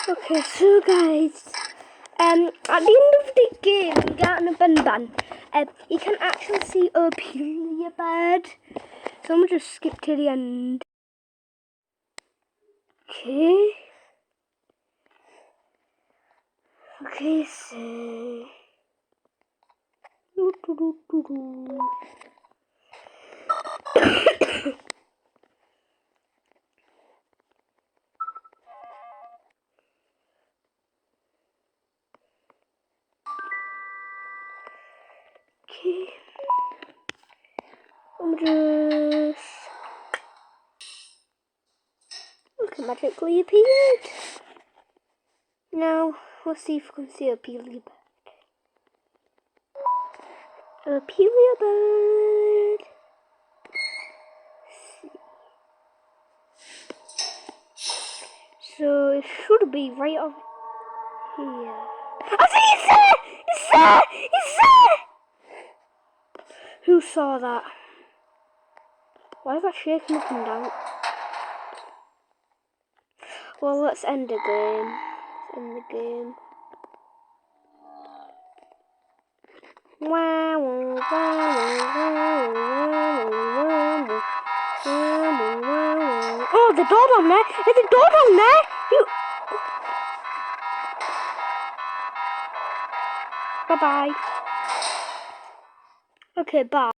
Okay, so guys, at the end of the game, garten and banban, you can actually see opila bird. So I'm gonna just skip to the end. Okay. Okay, so. Okay. I'm just. Look, it magically appeared. Now, let's see if we can see a peely bird. A peely bird. So it should be right over here. I see it's there! It's there! It's there! Who saw that? Why is that shaking up and down? Well, let's end the game. Let's end the game. Oh, the door down there! There's a door down there! You. Bye bye. Okay, bye.